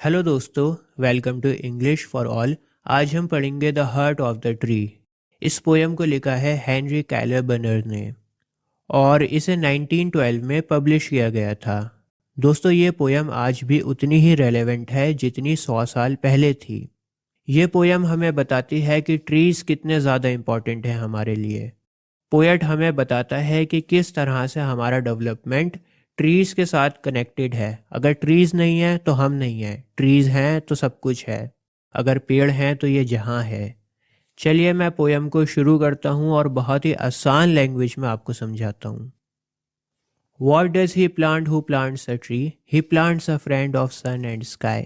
Hello दोस्तों, welcome to English for all. आज हम पढ़ेंगे the heart of the tree. इस पोयम को लिखा है हेनरी कैलर बर्नर ने और इसे 1912 में पब्लिश किया गया था। दोस्तों, ये पोयम आज भी उतनी ही रेलेवेंट है जितनी 100 साल पहले थी। ये पोयम हमें बताती है कि ट्रीज़ कितने ज़्यादा इम्पॉर्टेंट हैं हमारे लिए। पोएट हमें बताता है कि किस तरह से हमारा डेवलपमेंट ट्रीज़ के साथ कनेक्टेड है। अगर ट्रीज़ नहीं है तो हम नहीं हैं, ट्रीज़ हैं तो सब कुछ है। अगर पेड़ हैं तो ये जहाँ है। चलिए मैं पोयम को शुरू करता हूँ और बहुत ही आसान लैंग्वेज में आपको समझाता हूँ। What does he plant who plants a tree? He plants a friend of sun and sky.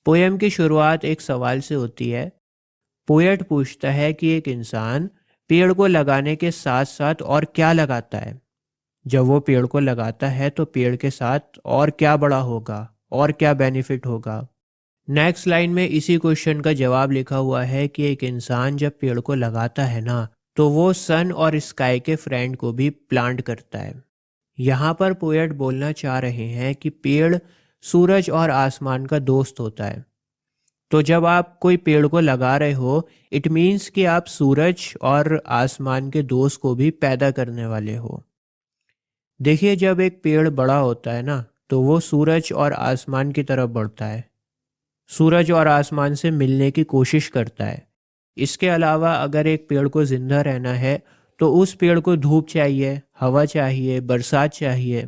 Poem की शुरुआत एक सवाल से होती है। पोएट पूछता है कि एक इंसान पेड़ को लगाने के साथ साथ और क्या लगाता है। जब वो पेड़ को लगाता है तो पेड़ के साथ और क्या बड़ा होगा और क्या बेनिफिट होगा। नेक्स्ट लाइन में इसी क्वेश्चन का जवाब लिखा हुआ है कि एक इंसान जब पेड़ को लगाता है ना, तो वो सन और स्काई के फ्रेंड को भी प्लांट करता है। यहाँ पर पोएट बोलना चाह रहे हैं कि पेड़ सूरज और आसमान का दोस्त होता है। तो जब आप कोई पेड़ को लगा रहे हो, इट मीन्स कि आप सूरज और आसमान के दोस्त को भी पैदा करने वाले हो। देखिए, जब एक पेड़ बड़ा होता है ना, तो वो सूरज और आसमान की तरफ बढ़ता है, सूरज और आसमान से मिलने की कोशिश करता है। इसके अलावा अगर एक पेड़ को जिंदा रहना है तो उस पेड़ को धूप चाहिए, हवा चाहिए, बरसात चाहिए।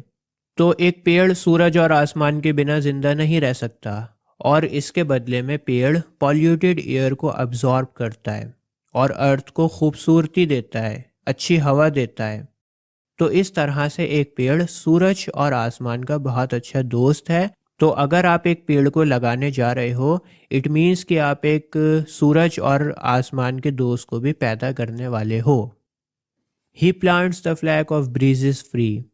तो एक पेड़ सूरज और आसमान के बिना जिंदा नहीं रह सकता और इसके बदले में पेड़ पॉल्यूटेड एयर को अब्जॉर्ब करता है और अर्थ को खूबसूरती देता है, अच्छी हवा देता है। तो इस तरह से एक पेड़ सूरज और आसमान का बहुत अच्छा दोस्त है। तो अगर आप एक पेड़ को लगाने जा रहे हो, इट मीन्स कि आप एक सूरज और आसमान के दोस्त को भी पैदा करने वाले हो। He plants the flag of breezes free.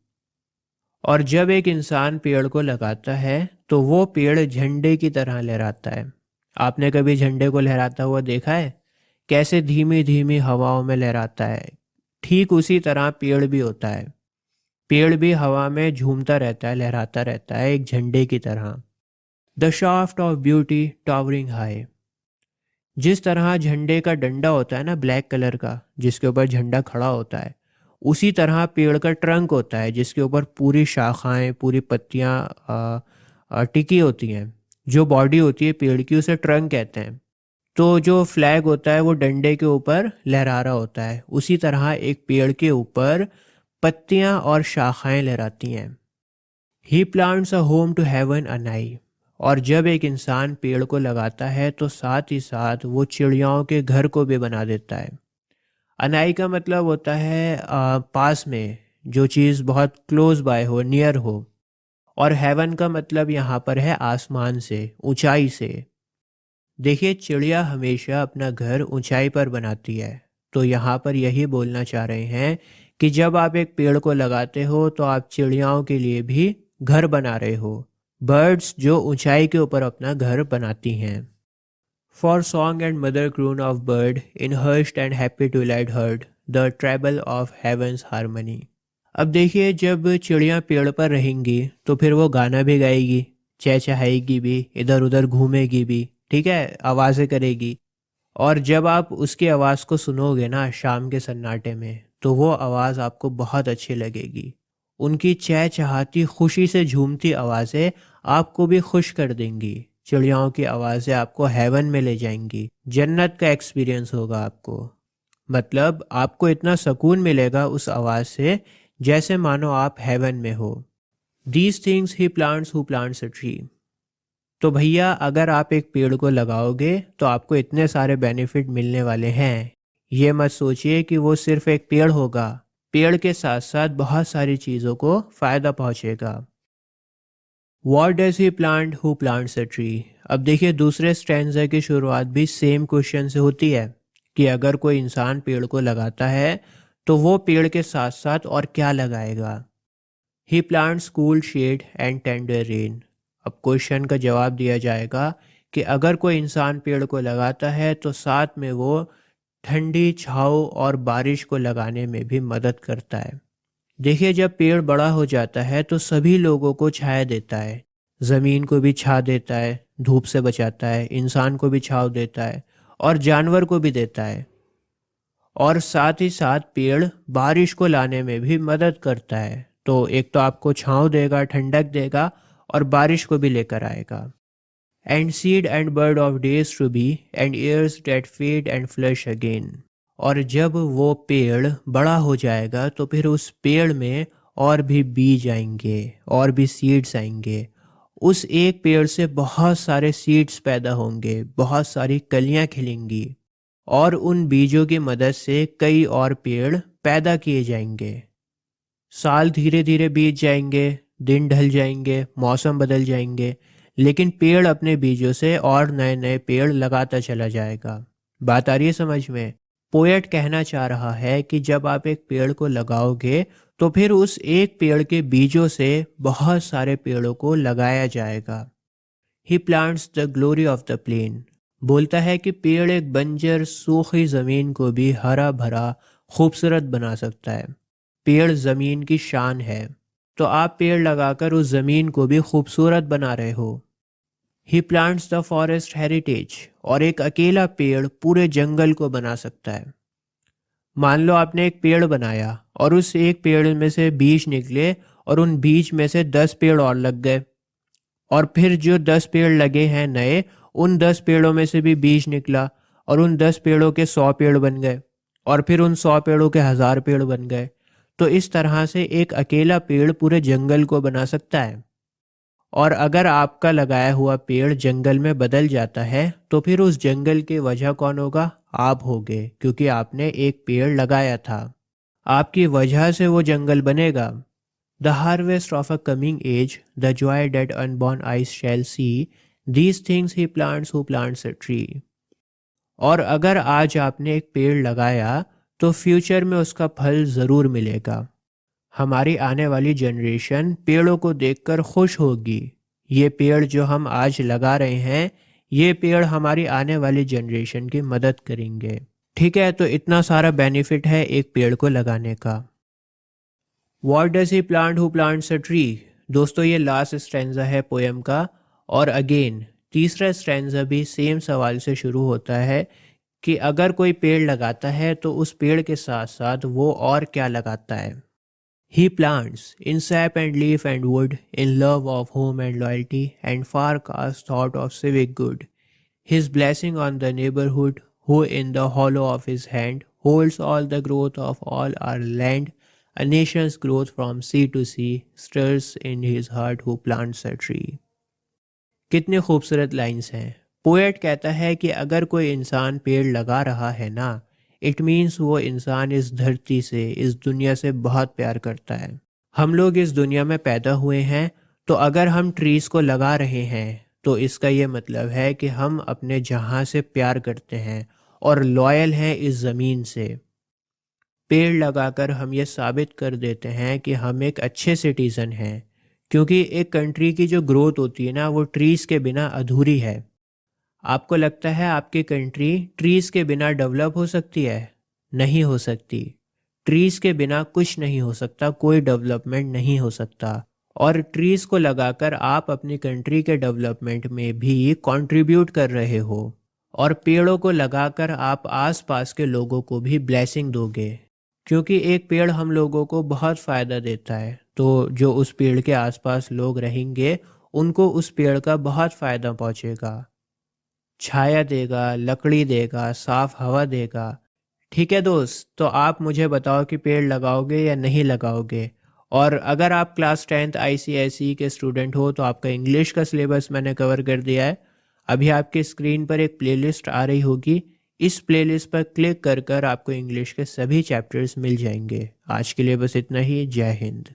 और जब एक इंसान पेड़ को लगाता है तो वो पेड़ झंडे की तरह लहराता है। आपने कभी झंडे को लहराता हुआ देखा है? कैसे धीमी धीमी हवाओं में लहराता है। ठीक उसी तरह पेड़ भी होता है। पेड़ भी हवा में झूमता रहता है, लहराता रहता है, एक झंडे की तरह। The shaft of beauty towering high. जिस तरह झंडे का डंडा होता है ना, ब्लैक कलर का, जिसके ऊपर झंडा खड़ा होता है, उसी तरह पेड़ का ट्रंक होता है जिसके ऊपर पूरी शाखाएं, पूरी पत्तियां टिकी होती हैं। जो बॉडी होती है पेड़ की उसे ट्रंक कहते हैं। तो जो फ्लैग होता है वो डंडे के ऊपर लहरा रहा होता है, उसी तरह एक पेड़ के ऊपर पत्तियां और शाखाएं लहराती हैं। He plants a home to heaven anigh. और जब एक इंसान पेड़ को लगाता है तो साथ ही साथ वो चिड़ियाओं के घर को भी बना देता है। अनाई का मतलब होता है पास में, जो चीज़ बहुत क्लोज बाय हो, नियर हो। और हेवन का मतलब यहाँ पर है आसमान से, ऊंचाई से। देखिए, चिड़िया हमेशा अपना घर ऊंचाई पर बनाती है। तो यहाँ पर यही बोलना चाह रहे हैं कि जब आप एक पेड़ को लगाते हो तो आप चिड़ियाओं के लिए भी घर बना रहे हो। बर्ड्स जो ऊंचाई के ऊपर अपना घर बनाती हैं। For song and mother croon of bird in hushed and happy twilight heard the treble of heaven's harmony। अब देखिए, जब चिड़िया पेड़ पर रहेंगी तो फिर वो गाना भी गाएगी, चहचहाएगी भी, इधर उधर घूमेगी भी, ठीक है, आवाज़ें करेगी। और जब आप उसकी आवाज़ को सुनोगे ना शाम के सन्नाटे में, तो वो आवाज़ आपको बहुत अच्छी लगेगी। उनकी चहचहाती, खुशी से झूमती आवाज़ें आपको भी खुश कर देंगी। चिड़ियाओं की आवाज़ें आपको हेवन में ले जाएंगी, जन्नत का एक्सपीरियंस होगा आपको। मतलब आपको इतना सुकून मिलेगा उस आवाज़ से, जैसे मानो आप हेवन में हो। These things he plants who plants a tree. तो भैया, अगर आप एक पेड़ को लगाओगे तो आपको इतने सारे बेनिफिट मिलने वाले हैं। ये मत सोचिए कि वो सिर्फ एक पेड़ होगा, पेड़ के साथ साथ बहुत सारी चीज़ों को फ़ायदा पहुंचेगा। What does he plant who plants a tree? अब देखिए, दूसरे स्टैंजा की शुरुआत भी सेम क्वेश्चन से होती है कि अगर कोई इंसान पेड़ को लगाता है तो वो पेड़ के साथ साथ और क्या लगाएगा। He plants cool shade and tender rain। अब क्वेश्चन का जवाब दिया जाएगा कि अगर कोई इंसान पेड़ को लगाता है तो साथ में वो ठंडी छाँव और बारिश को लगाने में भी मदद करता है। देखिए, जब पेड़ बड़ा हो जाता है तो सभी लोगों को छाया देता है, ज़मीन को भी छा देता है, धूप से बचाता है, इंसान को भी छांव देता है और जानवर को भी देता है। और साथ ही साथ पेड़ बारिश को लाने में भी मदद करता है। तो एक तो आपको छांव देगा, ठंडक देगा और बारिश को भी लेकर आएगा। And seed and bird of days to be and years that fade and flush again. और जब वो पेड़ बड़ा हो जाएगा तो फिर उस पेड़ में और भी बीज आएंगे और भी सीड्स आएंगे। उस एक पेड़ से बहुत सारे सीड्स पैदा होंगे, बहुत सारी कलियां खिलेंगी और उन बीजों की मदद से कई और पेड़ पैदा किए जाएंगे। साल धीरे धीरे बीत जाएंगे, दिन ढल जाएंगे, मौसम बदल जाएंगे, लेकिन पेड़ अपने बीजों से और नए नए पेड़ लगाता चला जाएगा। बात आ रही है समझ में? पोएट कहना चाह रहा है कि जब आप एक पेड़ को लगाओगे तो फिर उस एक पेड़ के बीजों से बहुत सारे पेड़ों को लगाया जाएगा। He plants the glory of the plain. बोलता है कि पेड़ एक बंजर सूखी जमीन को भी हरा भरा खूबसूरत बना सकता है। पेड़ जमीन की शान है, तो आप पेड़ लगाकर उस जमीन को भी खूबसूरत बना रहे हो। He plants the forest heritage. और एक अकेला पेड़ पूरे जंगल को बना सकता है। मान लो आपने एक पेड़ बनाया और उस एक पेड़ में से बीज निकले और उन बीज में से 10 पेड़ और लग गए, और फिर जो 10 पेड़ लगे हैं नए, उन 10 पेड़ों में से भी बीज निकला और उन 10 पेड़ों के 100 पेड़ बन गए और फिर उन 100 पेड़ों के 1000 पेड़ बन गए। तो इस तरह से एक अकेला पेड़ पूरे जंगल को बना सकता है। और अगर आपका लगाया हुआ पेड़ जंगल में बदल जाता है तो फिर उस जंगल की वजह कौन होगा? आप होगे, क्योंकि आपने एक पेड़ लगाया था। आपकी वजह से वो जंगल बनेगा। The harvest of a coming age, the joy that unborn eyes shall see, these things he plants who plants a tree. और अगर आज आपने एक पेड़ लगाया तो फ्यूचर में उसका फल ज़रूर मिलेगा। हमारी आने वाली जनरेशन पेड़ों को देखकर खुश होगी। ये पेड़ जो हम आज लगा रहे हैं, ये पेड़ हमारी आने वाली जनरेशन की मदद करेंगे। ठीक है, तो इतना सारा बेनिफिट है एक पेड़ को लगाने का। What does he plant who plants a tree? दोस्तों, ये लास्ट स्ट्रेंजा है पोएम का। और अगेन तीसरा स्ट्रेंजा भी सेम सवाल से शुरू होता है कि अगर कोई पेड़ लगाता है तो उस पेड़ के साथ साथ वो और क्या लगाता है। He plants in sap and leaf and wood, in love of home and loyalty, and far cast thought of civic good. His blessing on the neighborhood, who in the hollow of his hand holds all the growth of all our land, a nation's growth from sea to sea, stirs in his heart who plants a tree. कितने खूबसूरत lines हैं। Poet कहता है कि अगर कोई इंसान पेड़ लगा रहा है ना, इट मीन्स वो इंसान इस धरती से, इस दुनिया से बहुत प्यार करता है। हम लोग इस दुनिया में पैदा हुए हैं, तो अगर हम ट्रीज़ को लगा रहे हैं तो इसका ये मतलब है कि हम अपने जहाँ से प्यार करते हैं और लॉयल हैं इस ज़मीन से। पेड़ लगाकर हम ये साबित कर देते हैं कि हम एक अच्छे सिटीज़न हैं, क्योंकि एक कंट्री की जो ग्रोथ होती है ना, वो ट्रीज़ के बिना अधूरी है। आपको लगता है आपकी कंट्री ट्रीज़ के बिना डेवलप हो सकती है? नहीं हो सकती। ट्रीज़ के बिना कुछ नहीं हो सकता, कोई डेवलपमेंट नहीं हो सकता। और ट्रीज़ को लगाकर आप अपनी कंट्री के डेवलपमेंट में भी कंट्रीब्यूट कर रहे हो। और पेड़ों को लगाकर आप आसपास के लोगों को भी ब्लेसिंग दोगे, क्योंकि एक पेड़ हम लोगों को बहुत फ़ायदा देता है। तो जो उस पेड़ के आसपास लोग रहेंगे उनको उस पेड़ का बहुत फ़ायदा पहुँचेगा। छाया देगा, लकड़ी देगा, साफ हवा देगा। ठीक है दोस्त, तो आप मुझे बताओ कि पेड़ लगाओगे या नहीं लगाओगे। और अगर आप क्लास 10th ICSE के स्टूडेंट हो तो आपका इंग्लिश का सिलेबस मैंने कवर कर दिया है। अभी आपके स्क्रीन पर एक प्लेलिस्ट आ रही होगी, इस प्लेलिस्ट पर क्लिक कर कर आपको इंग्लिश के सभी चैप्टर्स मिल जाएंगे। आज के लिए बस इतना ही। जय हिंद।